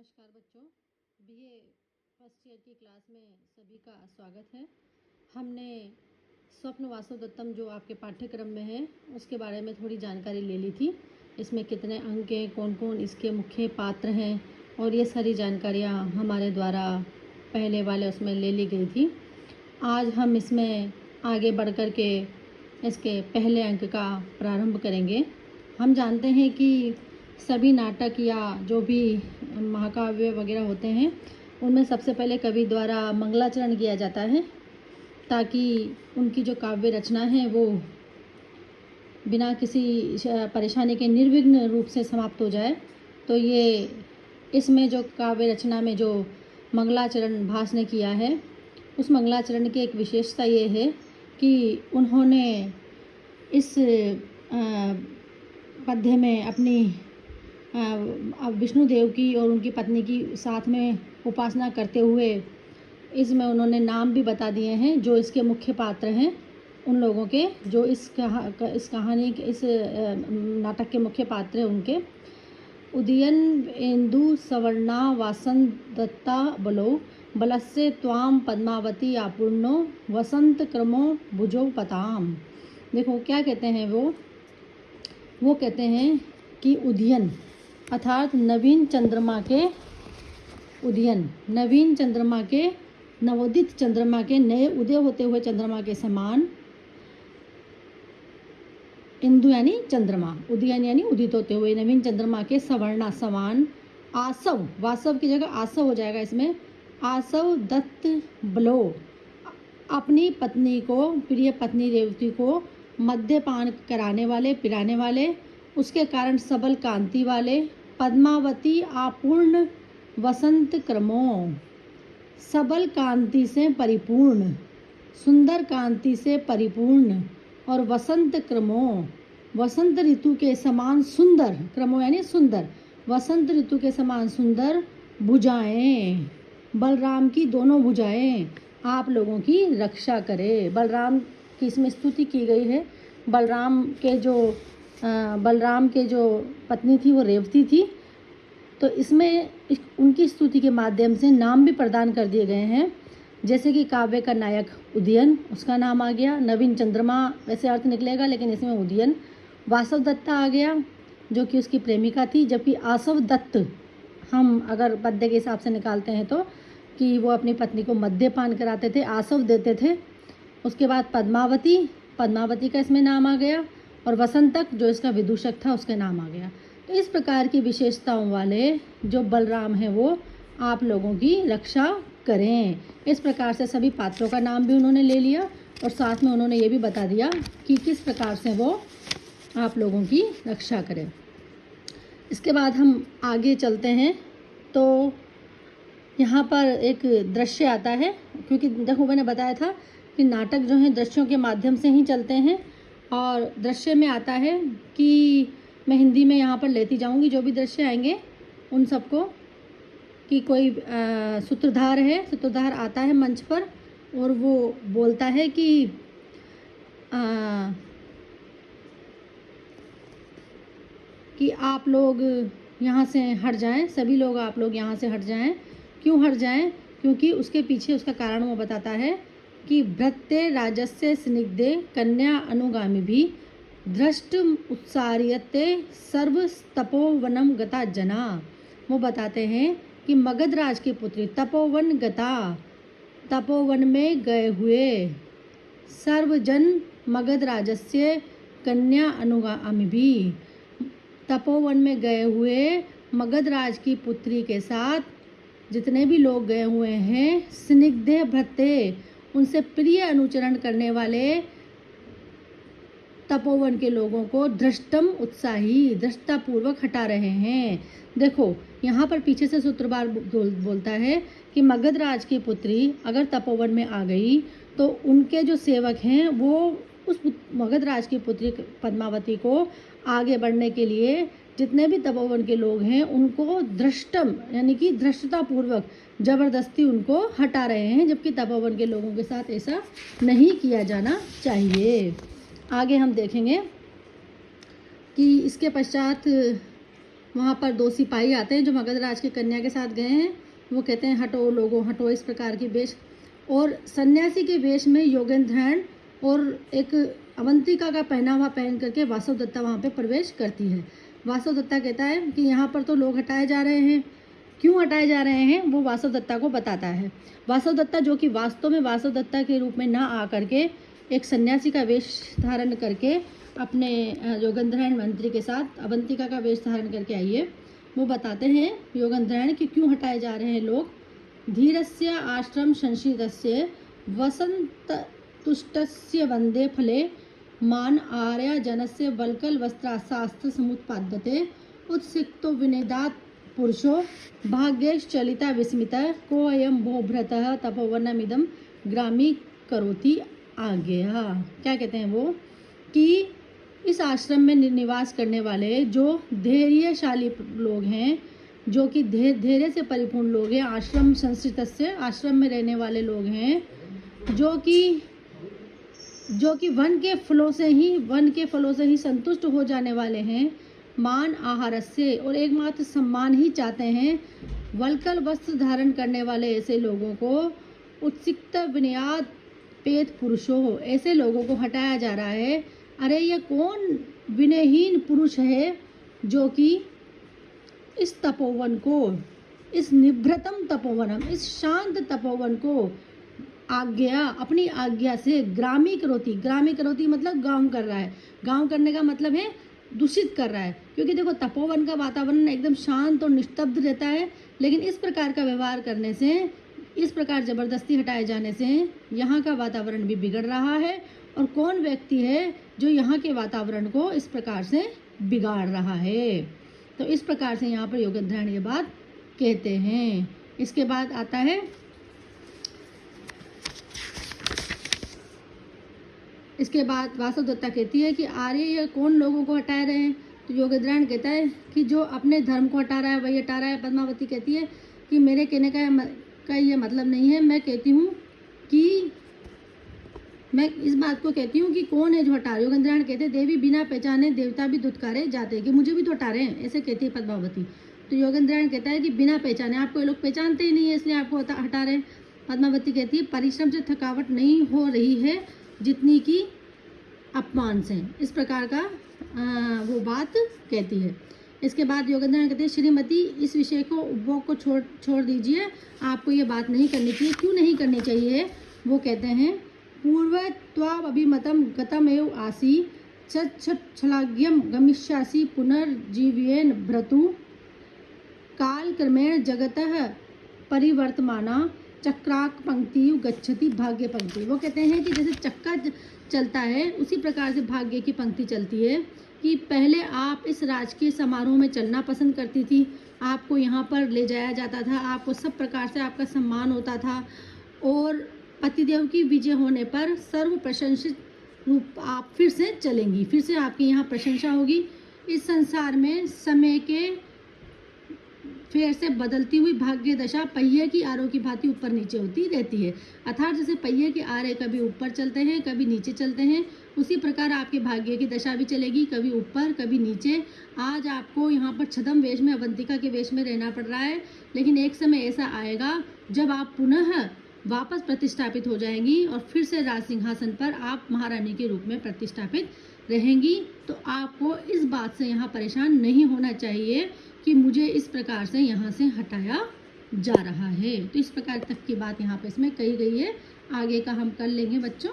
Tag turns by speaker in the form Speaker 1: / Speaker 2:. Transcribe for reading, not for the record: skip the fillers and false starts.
Speaker 1: नमस्कार बच्चों, BA first year की क्लास में सभी का स्वागत है। हमने स्वप्न वासुदेवतम जो आपके पाठ्यक्रम में है उसके बारे में थोड़ी जानकारी ले ली थी। इसमें कितने अंक हैं, कौन कौन इसके मुख्य पात्र हैं और ये सारी जानकारियाँ हमारे द्वारा पहले वाले उसमें ले ली गई थी। आज हम इसमें आगे बढ़ कर के इसके पहले अंक का प्रारंभ करेंगे। हम जानते हैं कि सभी नाटक या जो भी महाकाव्य वगैरह होते हैं उनमें सबसे पहले कवि द्वारा मंगलाचरण किया जाता है ताकि उनकी जो काव्य रचना है वो बिना किसी परेशानी के निर्विघ्न रूप से समाप्त हो जाए। तो ये इसमें जो काव्य रचना में जो मंगलाचरण भास ने किया है उस मंगलाचरण की एक विशेषता ये है कि उन्होंने इस पद्य में अपनी विष्णु देव की और उनकी पत्नी की साथ में उपासना करते हुए इसमें उन्होंने नाम भी बता दिए हैं जो इसके मुख्य पात्र हैं, उन लोगों के जो इस कहानी के इस नाटक के मुख्य पात्र हैं उनके। उदयन इंदु सवर्णा वासंत दत्ता बलो बलस्य त्वाम पद्मावती आपूर्णो वसंत क्रमो भुजो पताम। देखो क्या कहते हैं वो कहते हैं कि उदयन अर्थात नवीन चंद्रमा के उदयन, नवीन चंद्रमा के नवोदित चंद्रमा के नए उदय होते हुए चंद्रमा के समान। इंदु यानी चंद्रमा, उदयन यानी उदित होते हुए नवीन चंद्रमा के सवर्णा समान। आसव, वासव की जगह आसव हो जाएगा इसमें। आसव दत्त बलो, अपनी पत्नी को, प्रिय पत्नी रेवती को मद्यपान कराने वाले, पिलाने वाले, उसके कारण सबल कांति वाले। पद्मावती आपूर्ण वसंत क्रमो, सबल कांति से परिपूर्ण, सुंदर कांति से परिपूर्ण। और वसंत क्रमो, वसंत ऋतु के समान सुंदर, क्रमो यानी सुंदर, वसंत ऋतु के समान सुंदर भुजाएं, बलराम की दोनों भुजाएं आप लोगों की रक्षा करे। बलराम की इसमें स्तुति की गई है। बलराम के जो पत्नी थी वो रेवती थी, तो इसमें उनकी स्तुति के माध्यम से नाम भी प्रदान कर दिए गए हैं। जैसे कि काव्य का नायक उदयन, उसका नाम आ गया। नवीन चंद्रमा वैसे अर्थ निकलेगा लेकिन इसमें उदयन। वासव दत्ता आ गया जो कि उसकी प्रेमिका थी, जबकि आसव दत्त हम अगर पद्य के हिसाब से निकालते हैं तो कि वो अपनी पत्नी को मद्यपान कराते थे, आसव देते थे। उसके बाद पद्मावती, पद्मावती का इसमें नाम आ गया। और वसंतक जो इसका विदूषक था उसके नाम आ गया। तो इस प्रकार की विशेषताओं वाले जो बलराम हैं वो आप लोगों की रक्षा करें। इस प्रकार से सभी पात्रों का नाम भी उन्होंने ले लिया और साथ में उन्होंने ये भी बता दिया कि किस प्रकार से वो आप लोगों की रक्षा करें। इसके बाद हम आगे चलते हैं तो यहाँ पर एक दृश्य आता है, क्योंकि देखो मैंने बताया था कि नाटक जो हैं दृश्यों के माध्यम से ही चलते हैं। और दृश्य में आता है कि मैं हिंदी में यहाँ पर लेती जाऊँगी जो भी दृश्य आएंगे उन सबको, कि कोई सूत्रधार है, सूत्रधार आता है मंच पर और वो बोलता है कि आप लोग यहाँ से हट जाएं, सभी लोग आप लोग यहाँ से हट जाएं। क्यों हट जाएं? क्योंकि उसके पीछे उसका कारण वो बताता है कि भृत्य राजस्य स्निग्धे कन्या अनुगामी भी दृष्ट उत्सार्यते सर्व तपोवनम गता जना। वो बताते हैं कि मगधराज की पुत्री तपोवन गता, तपोवन में गए हुए सर्वजन मगध राजस्य कन्या अनुगामी भी, तपोवन में गए हुए मगध राज की पुत्री के साथ जितने भी लोग गए हुए हैं, स्निग्धे भृत्य उनसे प्रिय अनुचरण करने वाले तपोवन के लोगों को दृष्टम उत्साही, दृष्टापूर्वक हटा रहे हैं। देखो यहाँ पर पीछे से सूत्रधार बोलता है कि मगध राज की पुत्री अगर तपोवन में आ गई तो उनके जो सेवक हैं वो उस मगध राज की पुत्री पद्मावती को आगे बढ़ने के लिए जितने भी तपोवन के लोग हैं उनको दृष्टम यानी कि धृष्टतापूर्वक जबरदस्ती उनको हटा रहे हैं, जबकि तपोवन के लोगों के साथ ऐसा नहीं किया जाना चाहिए। आगे हम देखेंगे कि इसके पश्चात वहाँ पर 2 सिपाही आते हैं जो मगध राज की कन्या के साथ गए हैं। वो कहते हैं हटो लोगों हटो, इस प्रकार की वेश, और सन्यासी के वेश में योगेंद्रहण और एक अवंतिका का पहनावा पहन करके वासवदत्ता वहाँ पे प्रवेश करती है। वासवदत्ता कहता है कि यहाँ पर तो लोग हटाए जा रहे हैं, क्यों हटाए जा रहे हैं वो वासवदत्ता को बताता है। वासवदत्ता जो कि वास्तव में वासवदत्ता के रूप में ना आकर के एक सन्यासी का वेश धारण करके अपने योगेंद्रहण मंत्री के साथ अवंतिका का वेश धारण करके आई है, वो बताते हैं योगेंद्रहण कि क्यों हटाए जा रहे हैं लोग। धीरस्य आश्रम संशीतस्य वसंत तुष्टस्य वंदे फले मान आर्य जनस्य वल्कल वस्त्राशास्त्र समुत्पाद्यते उत्सिक्तो विनेदात पुरुषो भाग्यश्चलिता विस्मिता को अयम भोभ्रतः तपोवनमिदं ग्रामी करोति आज्ञया। क्या कहते हैं वो कि इस आश्रम में निवास करने वाले जो धैर्यशाली लोग हैं, जो कि धैर्य से परिपूर्ण लोग हैं, आश्रम संस्कृतस्य आश्रम में रहने वाले लोग हैं, जो कि वन के फलों से ही संतुष्ट हो जाने वाले हैं, मान आहार से और एकमात्र सम्मान ही चाहते हैं, वल्कल वस्त्र धारण करने वाले ऐसे लोगों को उत्सिक्त विनयाद पेत पुरुषों हो, ऐसे लोगों को हटाया जा रहा है। अरे ये कौन विनयहीन पुरुष है जो कि इस तपोवन को, इस निभृतम तपोवनम, इस शांत तपोवन को अपनी आज्ञा से ग्रामी करोती मतलब गांव कर रहा है। गांव करने का मतलब है दूषित कर रहा है, क्योंकि देखो तपोवन का वातावरण एकदम शांत और निस्तब्ध रहता है, लेकिन इस प्रकार का व्यवहार करने से, इस प्रकार जबरदस्ती हटाए जाने से यहाँ का वातावरण भी बिगड़ रहा है। और कौन व्यक्ति है जो यहाँ के वातावरण को इस प्रकार से बिगाड़ रहा है। तो इस प्रकार से यहाँ पर योगेंद्रहण ये बात कहते हैं। इसके बाद आता है इसके बाद वासवदत्ता कहती है कि आर्य ये कौन लोगों को हटा रहे हैं। तो योगेंद्रहण कहता है कि जो अपने धर्म को हटा रहा है वही हटा रहा है। पद्मावती कहती है कि मेरे कहने का ये मतलब नहीं है, मैं कहती हूँ कि मैं इस बात को कहती हूँ कि कौन है जो हटा रहे। योगेंद्रहण कहते हैं देवी बिना पहचाने देवता भी धुतकारे जाते हैं, कि मुझे भी तो हटा रहे हैं, ऐसे कहती है पद्मावती। तो योगेंद्रहण कहता है कि बिना पहचाने, आपको ये लोग पहचानते ही नहीं है इसलिए आपको हटा रहे हैं। पद्मावती कहती है परिश्रम से थकावट नहीं हो रही है जितनी की अपमान से, इस प्रकार का वो बात कहती है। इसके बाद योगेंद्रहण कहते हैं श्रीमती इस विषय को उपभोग को छोड़ दीजिए, आपको ये बात नहीं करनी चाहिए। क्यों नहीं करनी चाहिए वो कहते हैं पूर्वत्वाभिमतं गतमेव आसी छलाग्यम गमिष्यासि पुनर्जीव्येन भ्रतु कालक्रमेण जगतः परिवर्तमाना चक्राक पंक्ति गच्छति भाग्य पंक्ति। वो कहते हैं कि जैसे चक्का चलता है उसी प्रकार से भाग्य की पंक्ति चलती है, कि पहले आप इस राजकीय समारोह में चलना पसंद करती थी, आपको यहाँ पर ले जाया जाता था, आपको सब प्रकार से आपका सम्मान होता था, और पतिदेव की विजय होने पर सर्व प्रशंसित रूप आप फिर से चलेंगी, फिर से आपकी यहाँ प्रशंसा होगी। इस संसार में समय के फेर से बदलती हुई भाग्य दशा पहिए की आरों की भांति ऊपर नीचे होती रहती है। अर्थात जैसे पहिए के आरे कभी ऊपर चलते हैं कभी नीचे चलते हैं, उसी प्रकार आपके भाग्य की दशा भी चलेगी, कभी ऊपर कभी नीचे। आज आपको यहाँ पर छद्म वेश में, अवंतिका के वेश में रहना पड़ रहा है, लेकिन एक समय ऐसा आएगा जब आप पुनः वापस प्रतिष्ठापित हो जाएंगी और फिर से राज सिंहासन पर आप महारानी के रूप में प्रतिष्ठापित रहेंगी। तो आपको इस बात से यहाँ परेशान नहीं होना चाहिए कि मुझे इस प्रकार से यहाँ से हटाया जा रहा है। तो इस प्रकार तक की बात यहाँ पे इसमें कही गई है, आगे का हम कर लेंगे बच्चों।